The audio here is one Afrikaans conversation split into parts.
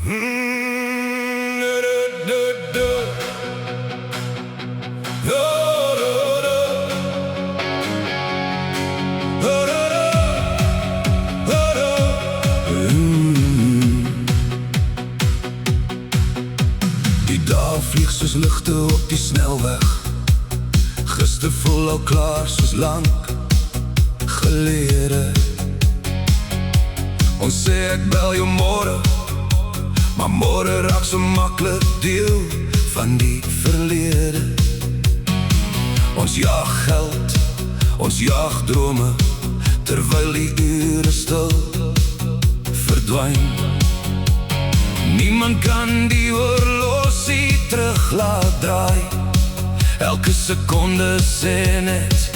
Die dae vlieg soos ligte op die snelweg. Gister voel al klaar soos lang gelede. Ons sê ek bel jou môre, maar môre raak so maklik deel van die verlede. Ons jag geld, ons jag drome, terwyl die ure stil verdwyn. Niemand kan die horlosie terug laat draai. Elke sekonde sê net,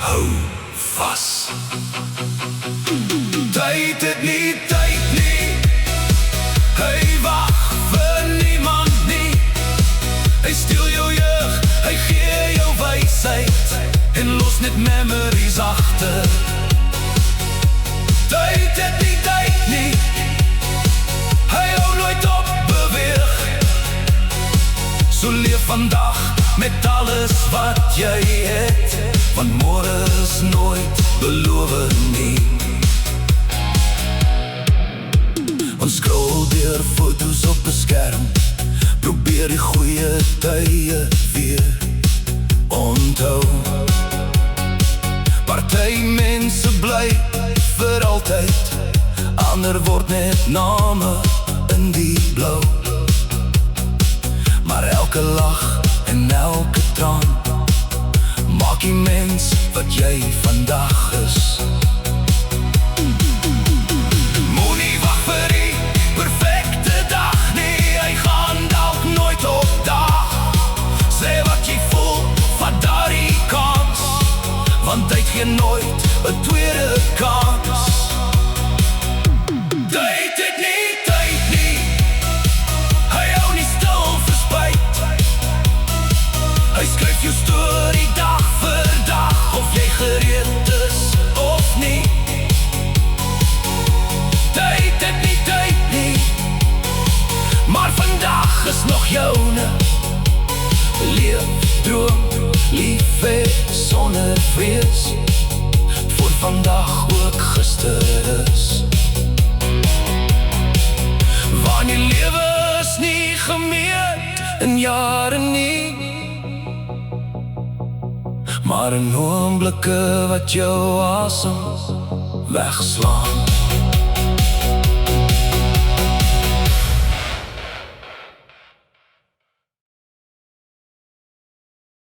hou vas. Tyd het nie tyd nie. Hy wag vir niemand nie. Hy steel jou jeug, hy gee jou wysheid en los net memories agter. Tyd het nie tyd nie. Hy hou nooit op beweeg. So leef vandag met alles wat jy het, want môre is nooit beloof nie. Ons scroll deur foto's op 'n skerm, probeer die goeie tye weer onthou. Party mense bly vir altyd, ander word net name in die blou. Maar elke lag en elke traan maak die mens wat jy vandag is. Moenie wag vir die perfekte dag nie, hy gaan dalk nooit opdaag. Sê wat jy voel, vat daardie kans, want tyd gee nooit 'n tweede kans. Tyd het nie tyd nie. Hy hou nie stil vir spyt. Hy skryf jou storie dag vir dag, of jy gereed is of nie. Tyd het nie tyd nie, maar vandag is nog joune. Leef, droom, lief hê sonder vrees, voor vandag ook gister is. Want die lewe is nie gemeet in jare nie, maar in oomblikke wat jou asem wegslaan.